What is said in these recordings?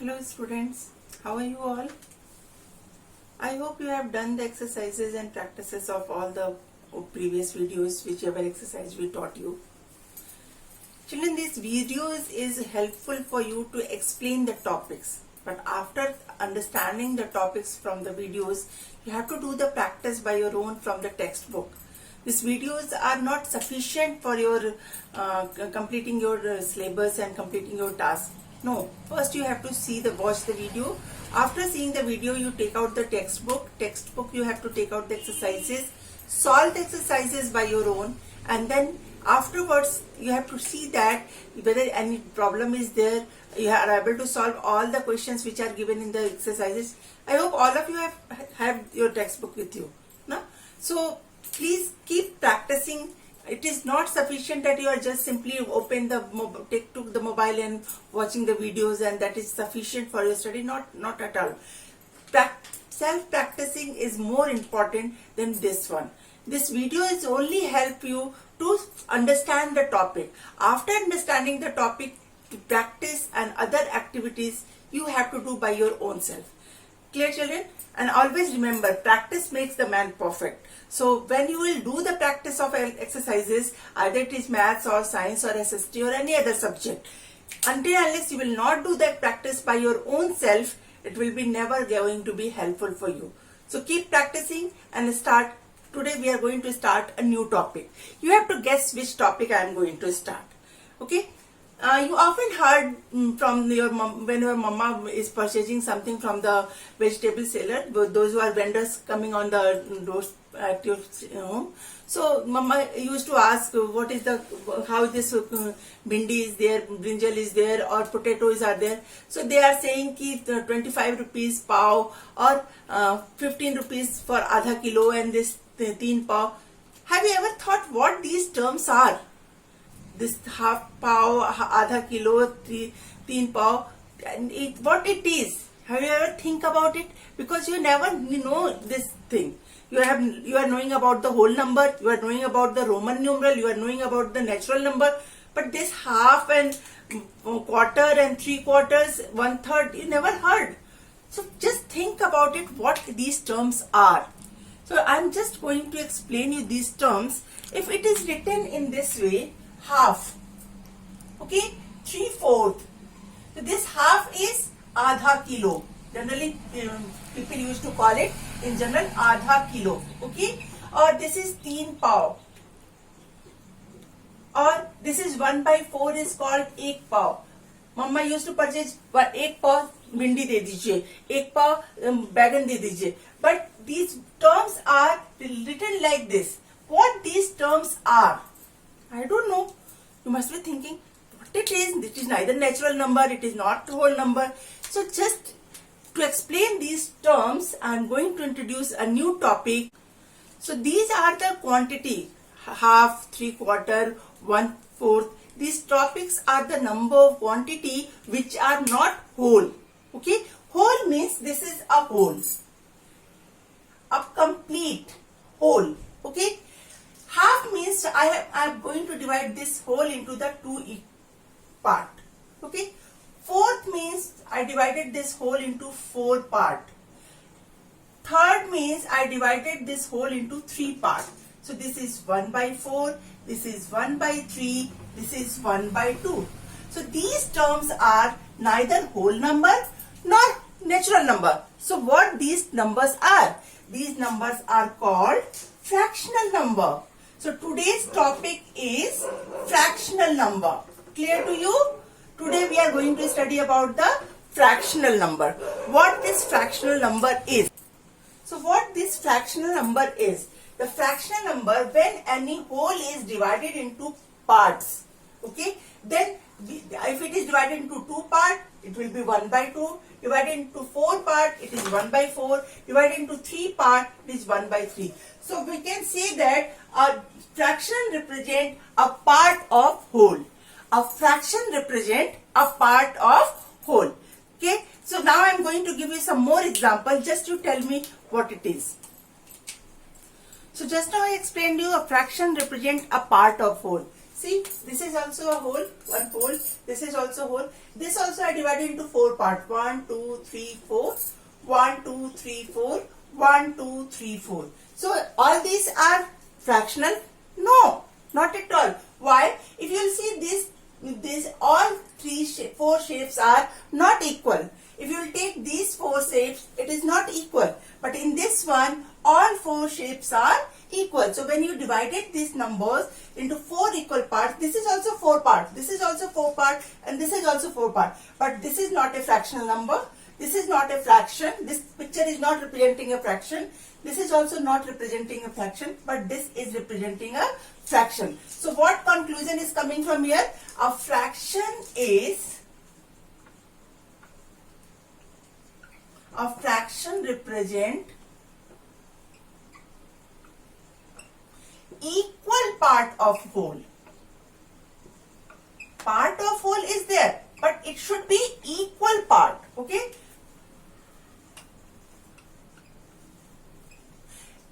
Hello students, how are you all? I hope you have done the exercises and practices of all the previous videos, whichever exercise we taught you. Children, this videos is helpful for you to explain the topics. But after understanding the topics from the videos, you have to do the practice by your own from the textbook. These videos are not sufficient for your completing your syllabus and completing your task. No, first you have to watch the video. After seeing the video, you take out the textbook. Textbook you have to take out the exercises, solve the exercises by your own, and then afterwards you have to see that whether any problem is there. You are able to solve all the questions which are given in the exercises. I hope all of you have your textbook with you. No? So please keep practicing. It is not sufficient that you are just simply take the mobile and watching the videos and that is sufficient for your study. Not at all. Self-practicing is more important than this one. This video is only help you to understand the topic. After understanding the topic, to practice and other activities you have to do by your own self. Clear, children? And always remember, practice makes the man perfect. So when you will do the practice of exercises, either it is maths or science or SST or any other subject, unless you will not do that practice by your own self, it will be never going to be helpful for you. So keep practicing and start. Today we are going to start a new topic. You have to guess which topic I am going to start. Okay? You often heard from your mom, when your mama is purchasing something from the vegetable seller, those who are vendors coming on the doors at your home. So mama used to ask what is how this bindi is there, brinjal is there, or potatoes are there. So they are saying ki 25 rupees pav or 15 rupees for adha kilo and this 3 pav. Have you ever thought what these terms are? This half pav, adha kilo, 3 pav, and what it is. Have you ever think about it? Because you never know this thing. You are knowing about the whole number, you are knowing about the Roman numeral, you are knowing about the natural number, but this half and quarter and 3/4, 1/3, you never heard. So just think about it, what these terms are. So I'm just going to explain you these terms. If it is written in this way, half, okay, 3/4. So this half is adha kilo. Generally, people used to call it in general adha kilo, okay. Or this is 3 pav. Or this is 1/4 is called 1 pav. Mama used to purchase 1 pav bindi de dijiye, 1 pav बैगन de dijiye. But these terms are written like this. What these terms are? I don't know. You must be thinking what it is. It is neither natural number, it is not whole number. So just to explain these terms, I am going to introduce a new topic. So these are the quantity, half, 3/4, 1/4. These topics are the number of quantity which are not whole. Okay, whole means this is a whole, a complete whole. Okay. Half means I am going to divide this whole into the 2 part. Okay. Fourth means I divided this whole into 4 part. Third means I divided this whole into 3 part. So this is 1/4, this is 1/3, this is 1/2. So these terms are neither whole number nor natural number. So what these numbers are? These numbers are called fractional number. So today's topic is fractional number. Clear to you? Today we are going to study about the fractional number. What this fractional number is. So what this fractional number is? The fractional number, when any whole is divided into parts. Okay? Then if it is divided into 2 parts, it will be 1/2. Divided into 4 parts, it is 1/4. Divided into 3 parts, it is 1/3. So we can say that a fraction represent a part of whole. A fraction represent a part of whole. Okay. So now I am going to give you some more examples. Just you tell me what it is. So just now I explained you a fraction represent a part of whole. See, this is also a whole, one whole. This is also whole. This also I divided into 4 parts. 1, 2, 3, 4. 1, 2, 3, 4. 1, 2, 3, 4. So all these are fractional? No, not at all. Why? If you will see this all 4 shapes are not equal. If you will take these 4 shapes, it is not equal. But in this one, all 4 shapes are equal. So when you divided these numbers into 4 equal parts, this is also 4 parts, this is also 4 parts, and this is also 4 parts. But this is not a fractional number. This is not a fraction. This picture is not representing a fraction. This is also not representing a fraction, but this is representing a fraction. So what conclusion is coming from here? A fraction represent equal part of whole. Part of whole is there, but it should be equal part. Okay.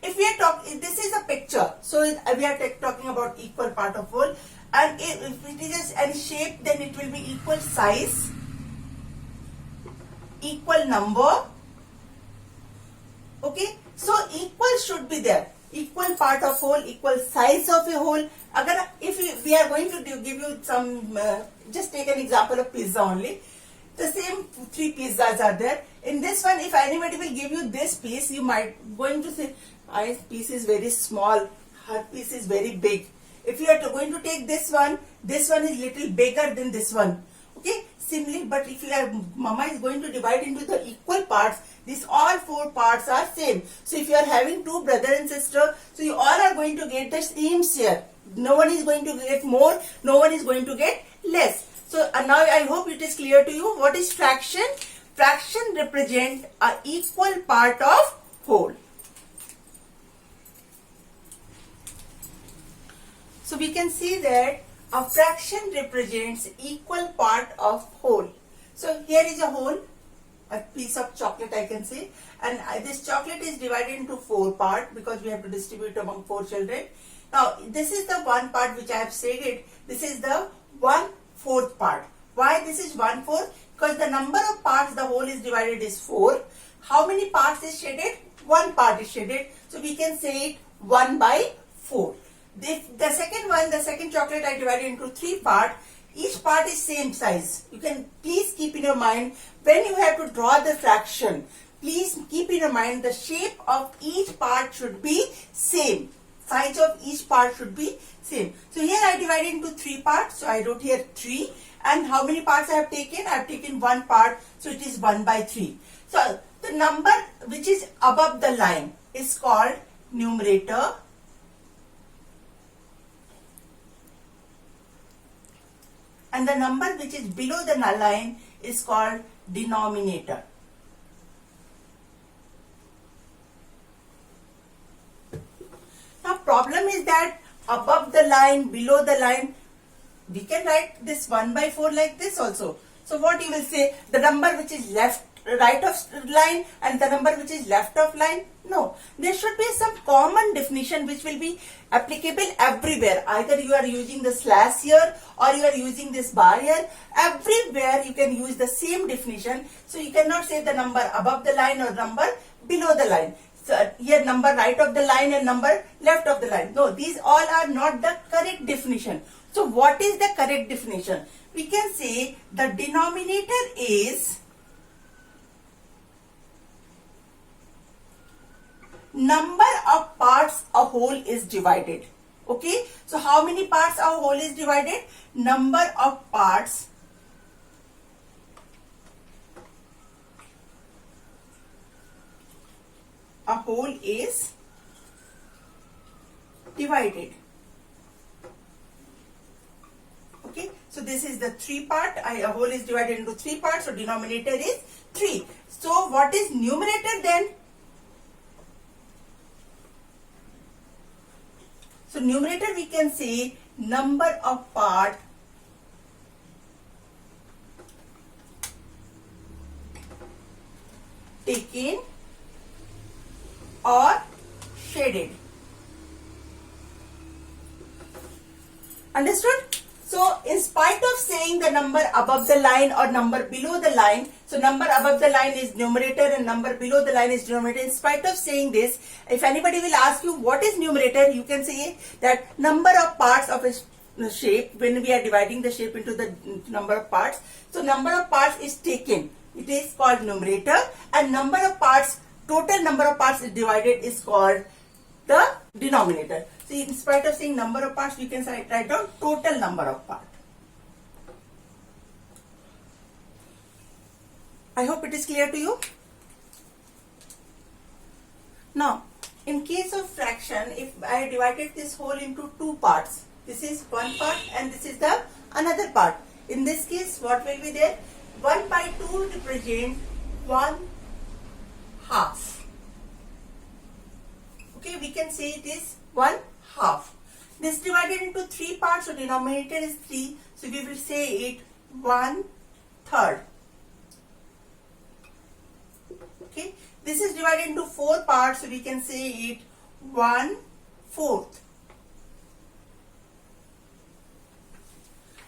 If we are talking, this is a picture, so we are talking about equal part of whole, and if it is any shape, then it will be equal size, equal number. Okay, so equal should be there. Equal part of whole, equal size of a whole. If we are going to give you some, just take an example of pizza only. The same 3 pizzas are there. In this one, if anybody will give you this piece, you might going to say, "My piece is very small, her piece is very big." If you are going to take this one is little bigger than this one. Okay, similarly, but if you are, mama is going to divide into the equal parts, these all 4 parts are same. So if you are having 2 brother and sister, so you all are going to get the same share. No one is going to get more, no one is going to get less. So now I hope it is clear to you. What is fraction? Fraction represent a equal part of whole. So we can see that a fraction represents equal part of whole. So here is a whole, a piece of chocolate I can say, and this chocolate is divided into 4 parts because we have to distribute among 4 children. Now this is the one part which I have shaded. This is the 1/4 part. Why this is 1/4? Because the number of parts the whole is divided is 4. How many parts is shaded? 1 part is shaded. So we can say it 1/4. The second one, the second chocolate I divided into 3 parts. Each part is same size. You can please keep in your mind when you have to draw the fraction. Please keep in your mind the shape of each part should be same. Size of each part should be same. So here I divided into 3 parts. So I wrote here 3. And how many parts I have taken? I have taken 1 part. So it is 1/3. So the number which is above the line is called numerator. And the number which is below the line is called denominator. Now problem is that above the line, below the line, we can write this 1/4 like this also. So what you will say, the number which is right of line and the number which is left of line? No, there should be some common definition which will be applicable everywhere. Either you are using the slash here or you are using this bar here. Everywhere you can use the same definition. So you cannot say the number above the line or number below the line. So here number right of the line and number left of the line. No, these all are not the correct definition. So what is the correct definition? We can say the denominator is number of parts a whole is divided. Okay, so how many parts a whole is divided? Number of parts a whole is divided. Okay, so this is the 3 part. A whole is divided into 3 parts. So denominator is 3. So what is numerator then? So numerator we can say number of part taken or shaded. Understood? So, in spite of saying the number above the line or number below the line, so number above the line is numerator and number below the line is denominator. In spite of saying this, if anybody will ask you what is numerator, you can say that number of parts of a shape when we are dividing the shape into the number of parts. So, number of parts is taken. It is called numerator, and number of parts, total number of parts is divided is called the denominator. So in spite of saying number of parts, you can write down total number of parts. I hope it is clear to you. Now, in case of fraction, if I divided this whole into two parts, this is one part and this is the another part. In this case, what will be there? 1 by 2 represent 1/2. Okay, we can say it is 1/2. This divided into three parts, so denominator is 3, so we will say it 1/3. Okay, this is divided into 4 parts, so we can say it 1/4.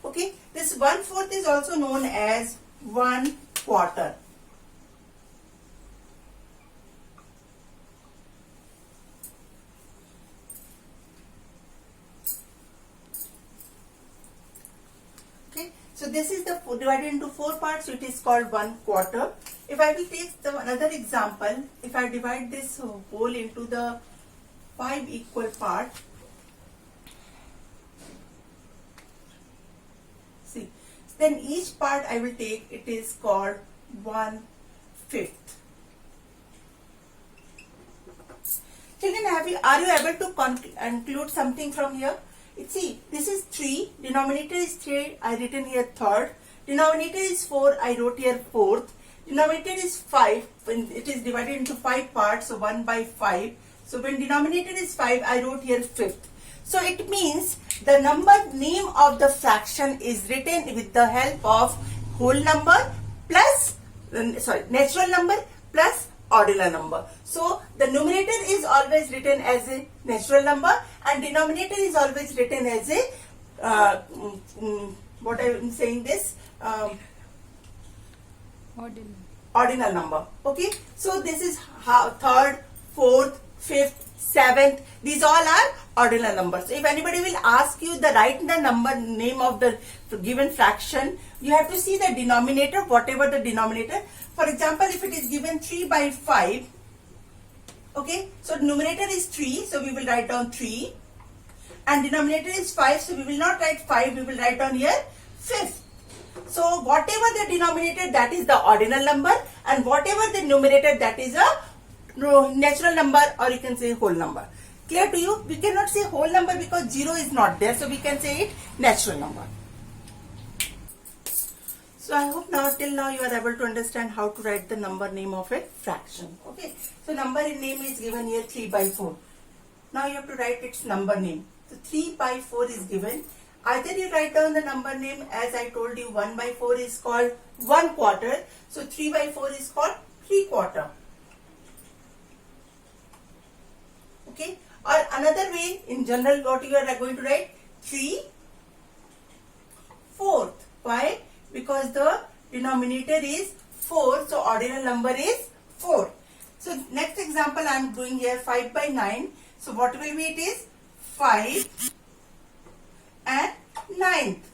Okay, this 1/4 is also known as 1/4. So this is the divided into 4 parts, so it is called 1/4. If I will take another example, if I divide this whole into the 5 equal parts, see, then each part I will take, it is called 1/5. Children, are you able to conclude something from here? See, this is 3, denominator is 3, I written here third, denominator is 4, I wrote here fourth, denominator is 5, when it is divided into 5 parts, so 1 by 5, so when denominator is 5, I wrote here fifth. So it means the number name of the fraction is written with the help of whole number plus, natural number plus ordinal number. So the numerator is always written as a natural number and denominator is always written as a what I am saying this ordinal number. Okay, so this is third, fourth, fifth, seventh, these all are ordinal numbers. So if anybody will ask you the write the number name of the given fraction, you have to see the denominator, whatever the denominator. For example, if it is given 3 by 5, okay, so numerator is 3, so we will write down 3, and denominator is 5, so we will not write 5, we will write down here 5th. So whatever the denominator, that is the ordinal number, and whatever the numerator, that is a natural number, or you can say whole number. Clear to you? We cannot say whole number because 0 is not there, so we can say it natural number. So I hope till now you are able to understand how to write the number name of a fraction. Okay, so number name is given here 3 by 4. Now you have to write its number name. So 3 by 4 is given. Either you write down the number name, as I told you, 1 by 4 is called 1/4. So 3 by 4 is called 3/4. Okay, or another way, in general, what you are going to write? 3/4. Why? Because the denominator is 4, so ordinal number is 4. So next example I am doing here 5 by 9. So what will be it is 5 and 9th.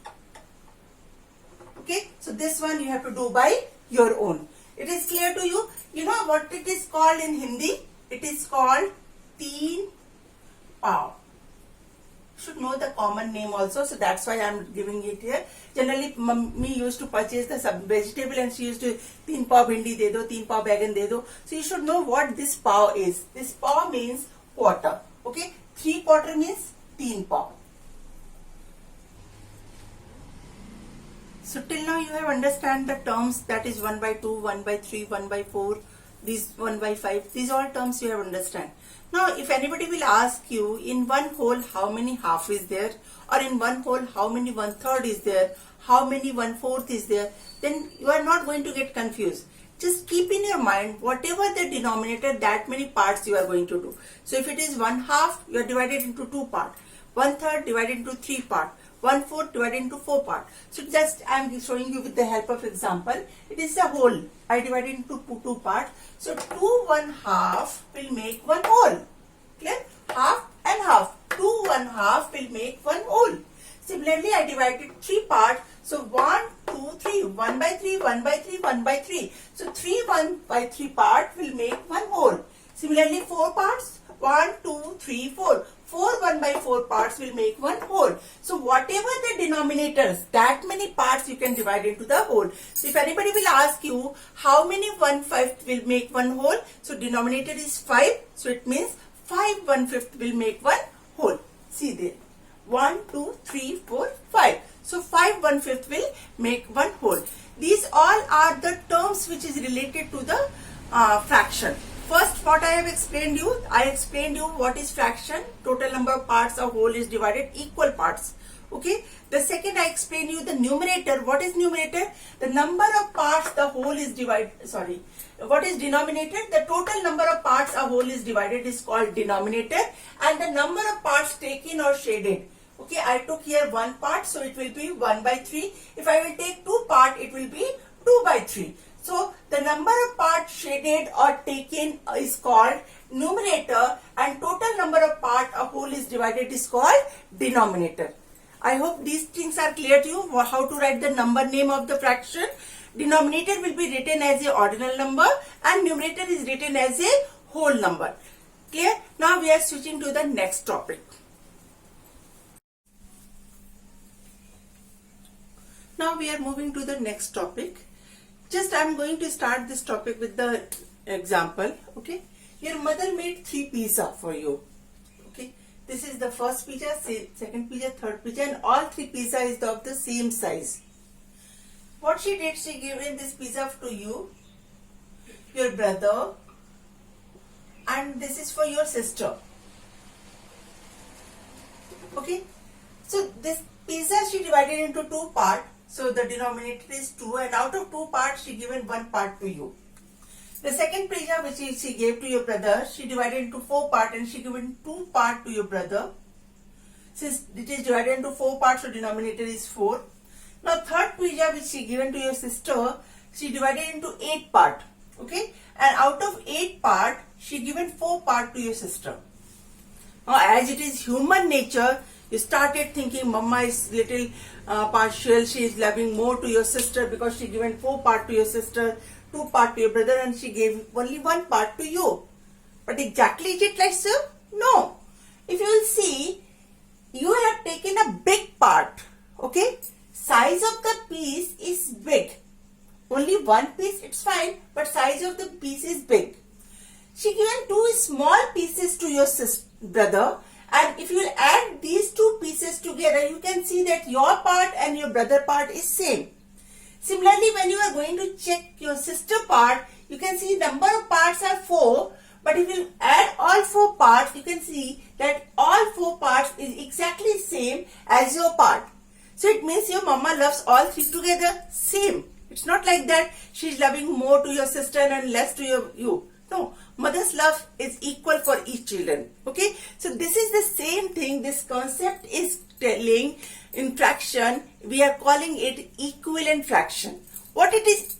Okay, so this one you have to do by your own. It is clear to you? You know what it is called in Hindi? It is called teen pav. Should know the common name also, so that's why I am giving it here. Generally, mummy used to purchase the vegetable and she used to 3 pav bhindi de do, 3 pav baigan de do. So you should know what this pav is. This pav means quarter. Okay, 3/4 means 3 pav. So till now you have understand the terms, that is 1 by 2, 1 by 3, 1 by 4, these 1 by 5. These all terms you have understand. Now, if anybody will ask you in one whole how many half is there, or in one whole how many 1/3 is there, how many 1/4 is there, then you are not going to get confused. Just keep in your mind whatever the denominator, that many parts you are going to do. So if it is 1/2, you are divided into 2 parts. 1/3 divided into 3 parts. 1/4 divided into 4 parts. So just I am showing you with the help of example. It is a whole. I divided into two parts. So 2 1/2 will make one whole. Clear? Half and half. 2 1/2 will make one whole. Similarly, I divided 3 parts. So 1, 2, 3. 1 by 3, 1 by 3, 1 by 3. So 3 1 by 3 part will make one whole. Similarly, 4 parts. 1, 2, 3, 4. 4 1 by 4 parts will make one whole. So whatever the denominators, that many parts you can divide into the whole. So if anybody will ask you how many 1/5 will make one whole, so denominator is 5. So it means 5 1/5 will make one whole. See there. 1, 2, 3, 4, 5. So 5 1/5 will make one whole. These all are the terms which is related to the fraction. First, what I have explained you, I explained you what is fraction. Total number of parts of whole is divided equal parts. Okay. The second, I explained you the numerator. What is numerator? The number of parts the whole is divided. Sorry. What is denominator? The total number of parts a whole is divided is called denominator, and the number of parts taken or shaded. Okay, I took here 1 part, so it will be 1 by 3. If I will take 2 part, it will be 2 by 3. So the number of parts shaded or taken is called numerator, and total number of part a whole is divided is called denominator. I hope these things are clear to you. How to write the number name of the fraction. Denominator will be written as a ordinal number and numerator is written as a whole number. Clear? Now we are switching to the next topic. Now we are moving to the next topic. Just I am going to start this topic with the example. Okay. Your mother made 3 pizza for you. Okay. This is the first pizza, second pizza, third pizza, and all 3 pizza is of the same size. What she did, she given this pizza to you, your brother, and this is for your sister. Okay. So this pizza she divided into 2 parts. So the denominator is 2, and out of 2 parts she given 1 part to you. The second pizza which she gave to your brother, she divided into 4 parts and she given 2 parts to your brother. Since it is divided into 4 parts, so denominator is 4. Now third pizza which she given to your sister, she divided into 8 parts. Okay, and out of 8 parts, she given 4 parts to your sister. Now as it is human nature, you started thinking mama is little partial, she is loving more to your sister because she given 4 parts to your sister, 2 parts to your brother, and she gave only 1 part to you. But exactly is it like so? No. If you will see, you have taken a big part. Okay, size of the piece is big. Only 1 piece, it's fine, but size of the piece is big. She given 2 small pieces to your brother. And if you will add these 2 pieces together, you can see that your part and your brother part is same. Similarly, when you are going to check your sister part, you can see number of parts are 4. But if you add all 4 parts, you can see that all 4 parts is exactly same as your part. So it means your mama loves all 3 together same. It's not like that she is loving more to your sister and less to you. No, mother's love is equal for each children. Okay, so this is the same thing. This concept is telling in fraction. We are calling it equivalent fraction. What it is?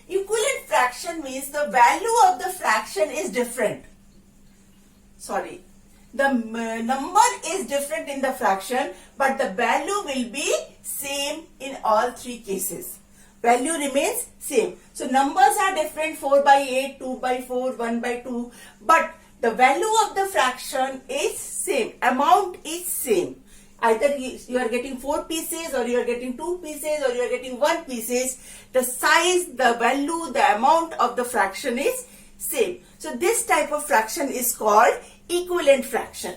Equivalent fraction means the value of the fraction is different. Sorry, the number is different in the fraction, but the value will be same in all 3 cases. Value remains same. So numbers are different, 4 by 8, 2 by 4, 1 by 2. But the value of the fraction is same. Amount is same. Either you are getting 4 pieces or you are getting 2 pieces or you are getting 1 pieces. The size, the value, the amount of the fraction is same. So this type of fraction is called equivalent fraction.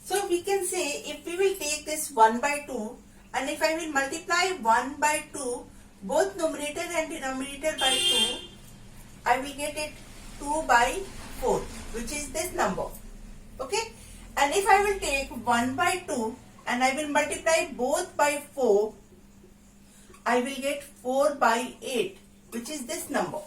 So we can say if we will take this 1 by 2 and if I will multiply 1 by 2, both numerator and denominator by 2, I will get it 2 by 4, which is this number. Okay. And if I will take 1 by 2 and I will multiply both by 4, I will get 4 by 8, which is this number.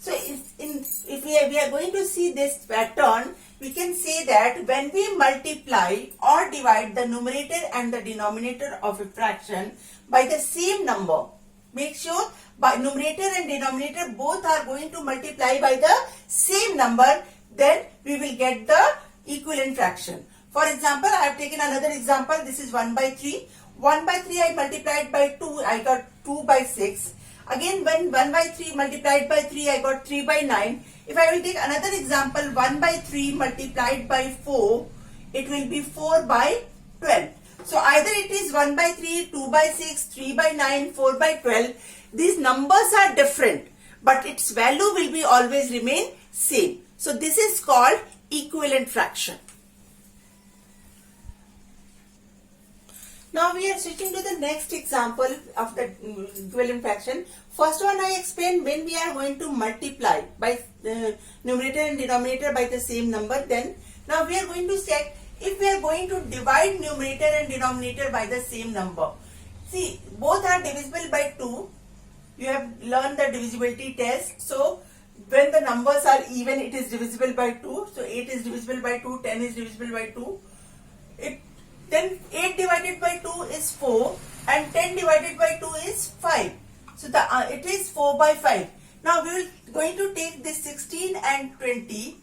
So if we are going to see this pattern, we can say that when we multiply or divide the numerator and the denominator of a fraction by the same number, make sure by numerator and denominator both are going to multiply by the same number, then we will get the equivalent fraction. For example, I have taken another example. This is 1 by 3. 1 by 3 I multiplied by 2, I got 2 by 6. Again, when 1 by 3 multiplied by 3, I got 3 by 9. If I will take another example, 1 by 3 multiplied by 4, it will be 4 by 12. So either it is 1 by 3, 2 by 6, 3 by 9, 4 by 12. These numbers are different, but its value will be always remain same. So this is called equivalent fraction. Now we are switching to the next example of the equivalent fraction. First one I explained when we are going to multiply by the numerator and denominator by the same number. Then now we are going to check if we are going to divide numerator and denominator by the same number. See, both are divisible by 2. You have learned the divisibility test. So when the numbers are even, it is divisible by 2. So 8 is divisible by 2, 10 is divisible by 2. Then 8 divided by 2 is 4 and 10 divided by 2 is 5. So it is 4 by 5. Now we will going to take this 16 and 20.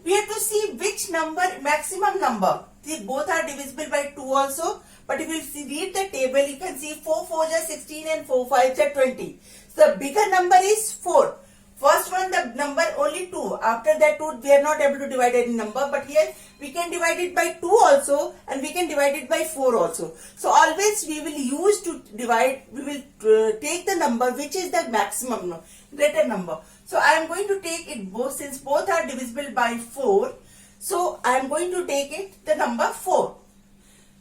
We have to see which number, maximum number. See, both are divisible by 2 also. But if you read the table, you can see 4 4s are 16 and 4 5s are 20. So the bigger number is 4. First one, the number only 2. After that 2, we are not able to divide any number. But here we can divide it by 2 also and we can divide it by 4 also. So always we will use to divide, we will take the number which is the maximum, greater number. So I am going to take it both, since both are divisible by 4. So I am going to take it the number 4.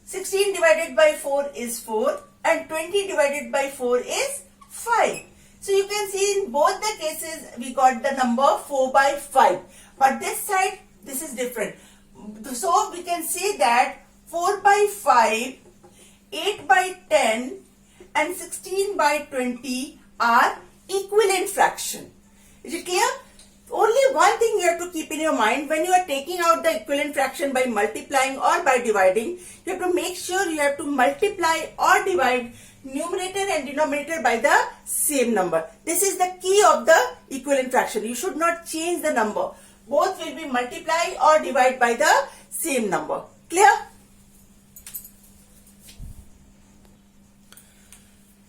16 divided by 4 is 4 and 20 divided by 4 is 5. So you can see in both the cases we got the number 4 by 5. But this side, this is different. So we can say that 4 by 5, 8 by 10 and 16 by 20 are equivalent fraction. Is it clear? Only one thing you have to keep in your mind when you are taking out the equivalent fraction by multiplying or by dividing, you have to make sure you have to multiply or divide numerator and denominator by the same number. This is the key of the equivalent fraction. You should not change the number. Both will be multiply or divide by the same number. Clear?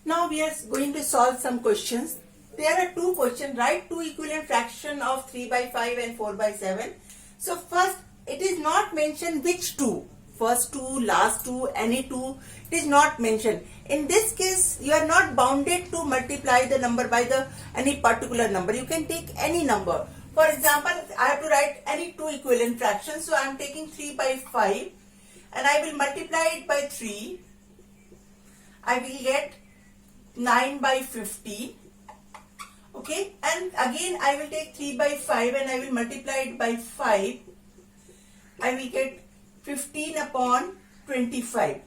Now we are going to solve some questions. There are two questions. Write two equivalent fraction of 3 by 5 and 4 by 7. So first, it is not mentioned which two. First two, last two, any two. It is not mentioned. In this case, you are not bounded to multiply the number by the any particular number. You can take any number. For example, I have to write any two equivalent fractions. So I am taking 3 by 5 and I will multiply it by 3. I will get 9 by 50. Okay, and again I will take 3 by 5 and I will multiply it by 5. I will get 15 upon 25.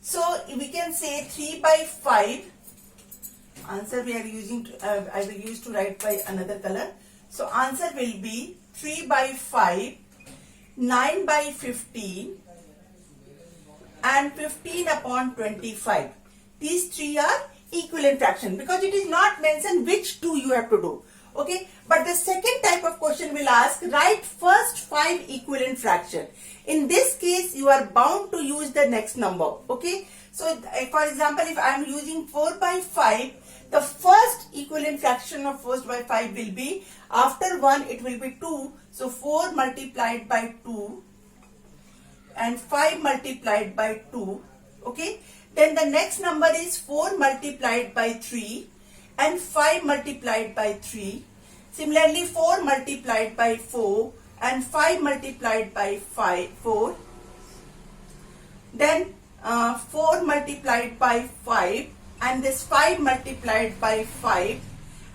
So we can say 3 by 5. Answer we are using, I will use to write by another color. So answer will be 3 by 5, 9 by 15 and 15 upon 25. These three are equivalent fraction because it is not mentioned which two you have to do. Okay, but the second type of question will ask, write first 5 equivalent fraction. In this case, you are bound to use the next number. Okay, so for example, if I am using 4 by 5, the first equivalent fraction of 4 by 5 will be, after 1 it will be 2. So 4 multiplied by 2 and 5 multiplied by 2. Okay, then the next number is 4 multiplied by 3 and 5 multiplied by 3. Similarly, 4 multiplied by 4 and 5 multiplied by 4. Then 4 multiplied by 5 and this 5 multiplied by 5.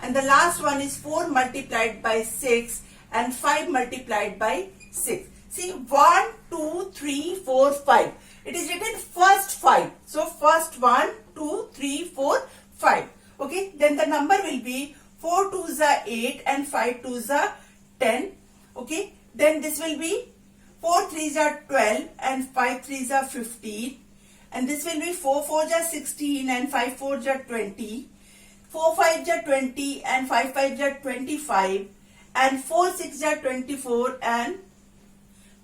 And the last one is 4 multiplied by 6 and 5 multiplied by 6. See, 1, 2, 3, 4, 5. It is written first 5. So first 1, 2, 3, 4, 5. Okay, then the number will be 4 twos are 8 and 5 twos are 10. Okay, then this will be 4 threes are 12 and 5 threes are 15, and this will be 4 fours are 16 and 5 fours are 20, 4 fives are 20 and 5 fives are 25, and 4 sixes are 24 and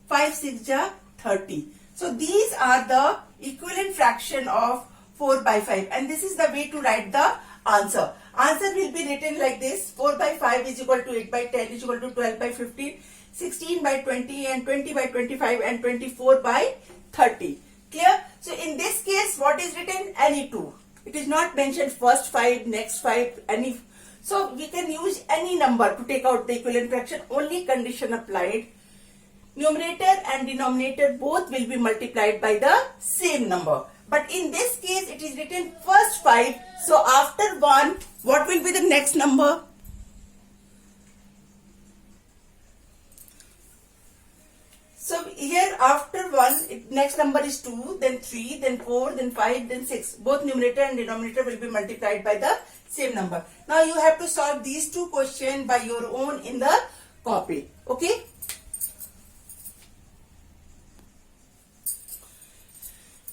5 sixes are 30. So these are the equivalent fraction of 4 by 5, and this is the way to write the answer. Answer will be written like this: 4 by 5 is equal to 8 by 10 is equal to 12 by 15, 16 by 20 and 20 by 25 and 24 by 30. Clear? So in this case, what is written? Any two. It is not mentioned first 5, next 5, any. So we can use any number to take out the equivalent fraction. Only condition applied: numerator and denominator both will be multiplied by the same number. But in this case, it is written first 5. So after 1, what will be the next number? So here after 1, next number is 2, then 3, then 4, then 5, then 6. Both numerator and denominator will be multiplied by the same number. Now you have to solve these two questions by your own in the copy. Okay?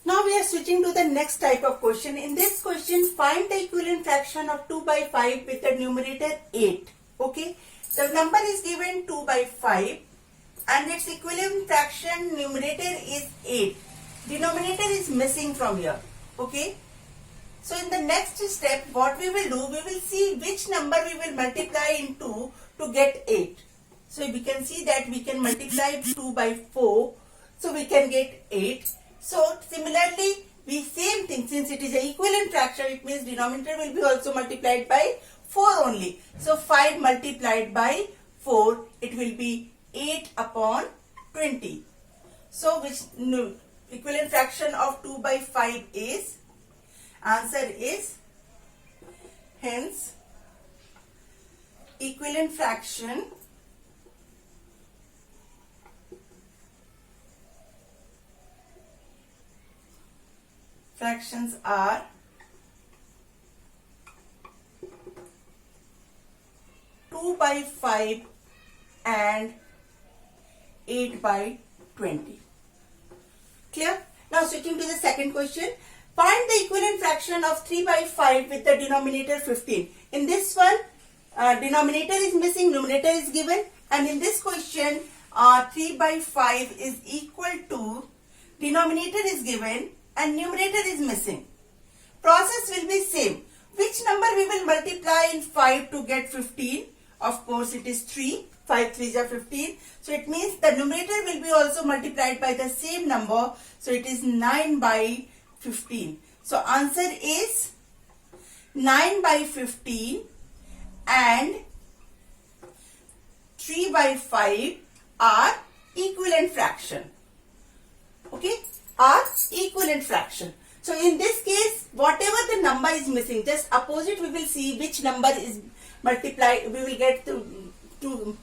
Now we are switching to the next type of question. In this question, find the equivalent fraction of 2 by 5 with the numerator 8. Okay? The number is given 2 by 5 and its equivalent fraction numerator is 8. Denominator is missing from here. Okay? So in the next step, what we will do, we will see which number we will multiply into to get 8. So we can see that we can multiply 2 by 4. So we can get 8. So similarly, we same thing, since it is an equivalent fraction, it means denominator will be also multiplied by 4 only. So 5 multiplied by 4, it will be 8 upon 20. So which equivalent fraction of 2 by 5 is? Answer is, hence, equivalent fraction fractions are 2 by 5 and 8 by 20. Clear? Now switching to the second question. Find the equivalent fraction of 3 by 5 with the denominator 15. In this one, denominator is missing, numerator is given, and in this question, 3 by 5 is equal to, denominator is given and numerator is missing. Process will be same. Which number we will multiply in 5 to get 15? Of course, it is 3. 5 3s are 15. So it means the numerator will be also multiplied by the same number. So it is 9 by 15. So answer is 9 by 15 and 3 by 5 are equivalent fraction. Okay? Are equivalent fraction. So in this case, whatever the number is missing, just opposite we will see which number is multiplied. We will get to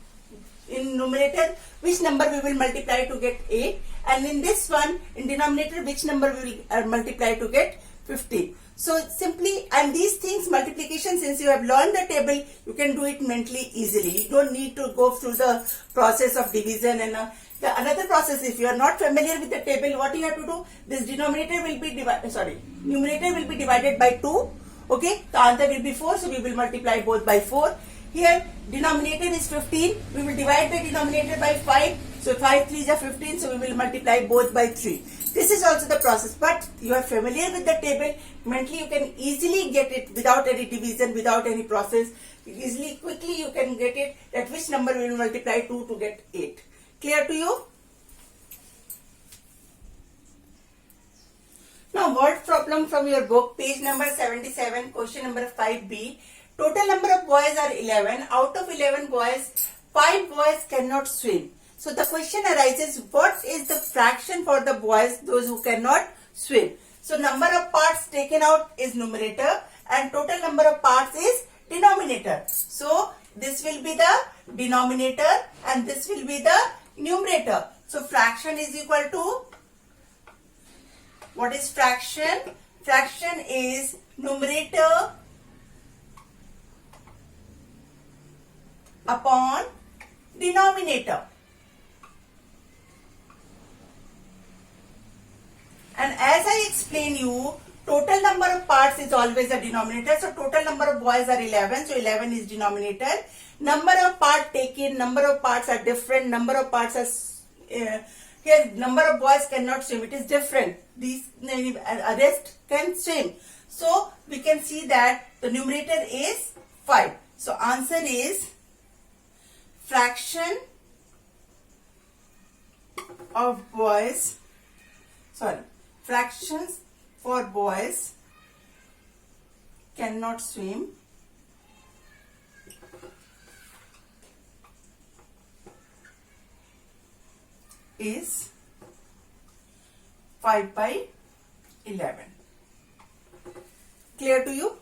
in numerator which number we will multiply to get 8, and in this one in denominator which number we will multiply to get 15. So simply, and these things, multiplication, since you have learned the table, you can do it mentally easily. You don't need to go through the process of division and another process. If you are not familiar with the table, what you have to do, this denominator will be numerator will be divided by 2. Okay, the answer will be 4, so we will multiply both by 4. Here denominator is 15, we will divide the denominator by 5, so 5 3s are 15, so we will multiply both by 3. This is also the process, but you are familiar with the table, mentally you can easily get it without any division, without any process. Easily, quickly you can get it that which number we will multiply 2 to get 8. Clear to you? Now word problem from your book, page number 77, question number 5b. Total number of boys are 11. Out of 11 boys, 5 boys cannot swim. So the question arises, what is the fraction for the boys, those who cannot swim? So number of parts taken out is numerator and total number of parts is denominator. So this will be the denominator and this will be the numerator. So fraction is equal to, what is fraction? Fraction is numerator denominator. And as I explained you, total number of parts is always a denominator. So total number of boys are 11. So 11 is denominator. Number of parts taken, number of parts are different. Number of parts are here. Number of boys cannot swim. It is different. These rest can swim. So we can see that the numerator is 5. So answer is fraction of boys. Fractions for boys cannot swim is 5/11. Clear to you?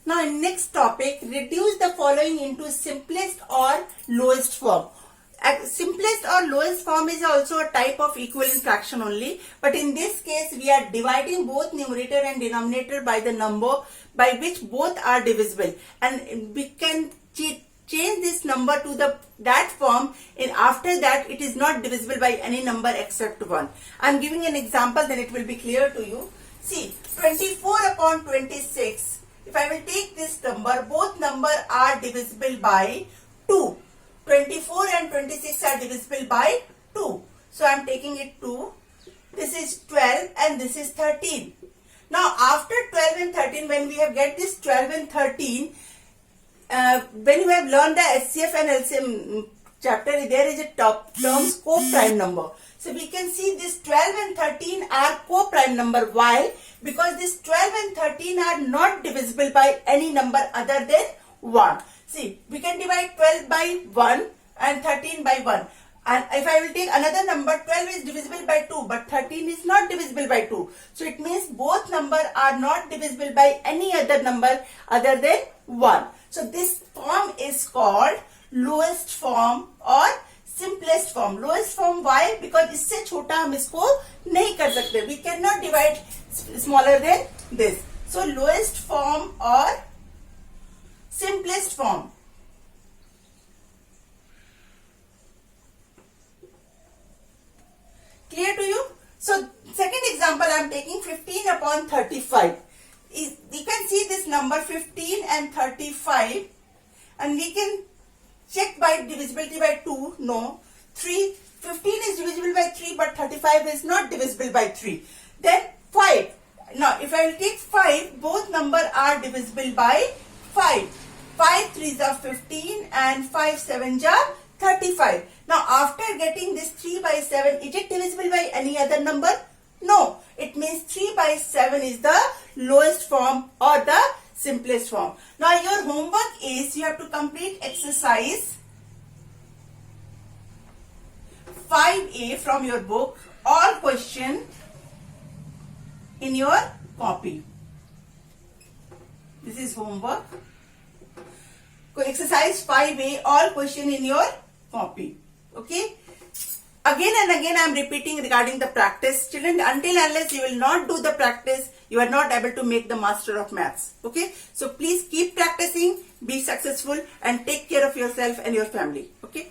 Now in next topic, reduce the following into simplest or lowest form. Simplest or lowest form is also a type of equivalent fraction only, but in this case we are dividing both numerator and denominator by the number by which both are divisible, and we can change this number to that form, and after that it is not divisible by any number except 1. I am giving an example, then it will be clear to you. See, 24 upon 26. If I will take this number, both numbers are divisible by 2. 24 and 26 are divisible by 2. So I am taking it 2. This is 12 and this is 13. Now after 12 and 13, when we have get this 12 and 13, when you have learned the HCF and LCM chapter, there is a term co-prime number. So we can see this 12 and 13 are co-prime number. Why? Because this 12 and 13 are not divisible by any number other than 1. See, we can divide 12 by 1 and 13 by 1. And if I will take another number, 12 is divisible by 2, but 13 is not divisible by 2. So it means both numbers are not divisible by any other number other than 1. So this form is called lowest form or simplest form. Lowest form why? Because इससे छोटा हम इसको नहीं कर सकते. We cannot divide smaller than this. So lowest form or simplest form. Clear to you? So second example I am taking 15 upon 35. You can see this number 15 and 35, and we can check by divisibility by 2. No. 3. 15 is divisible by 3, but 35 is not divisible by 3. Then 5. Now if I will take 5, both numbers are divisible by 5. 5 3s are 15 and 5 7s are 35. Now after getting this 3 by 7, is it divisible by any other number? No. It means 3 by 7 is the lowest form or the simplest form. Now your homework is you have to complete exercise 5A from your book. All question in your copy. This is homework. Exercise 5A, all question in your copy. Okay. Again and again I am repeating regarding the practice. Children, until unless you will not do the practice, you are not able to make the master of maths. Okay. So please keep practicing, be successful, and take care of yourself and your family. Okay.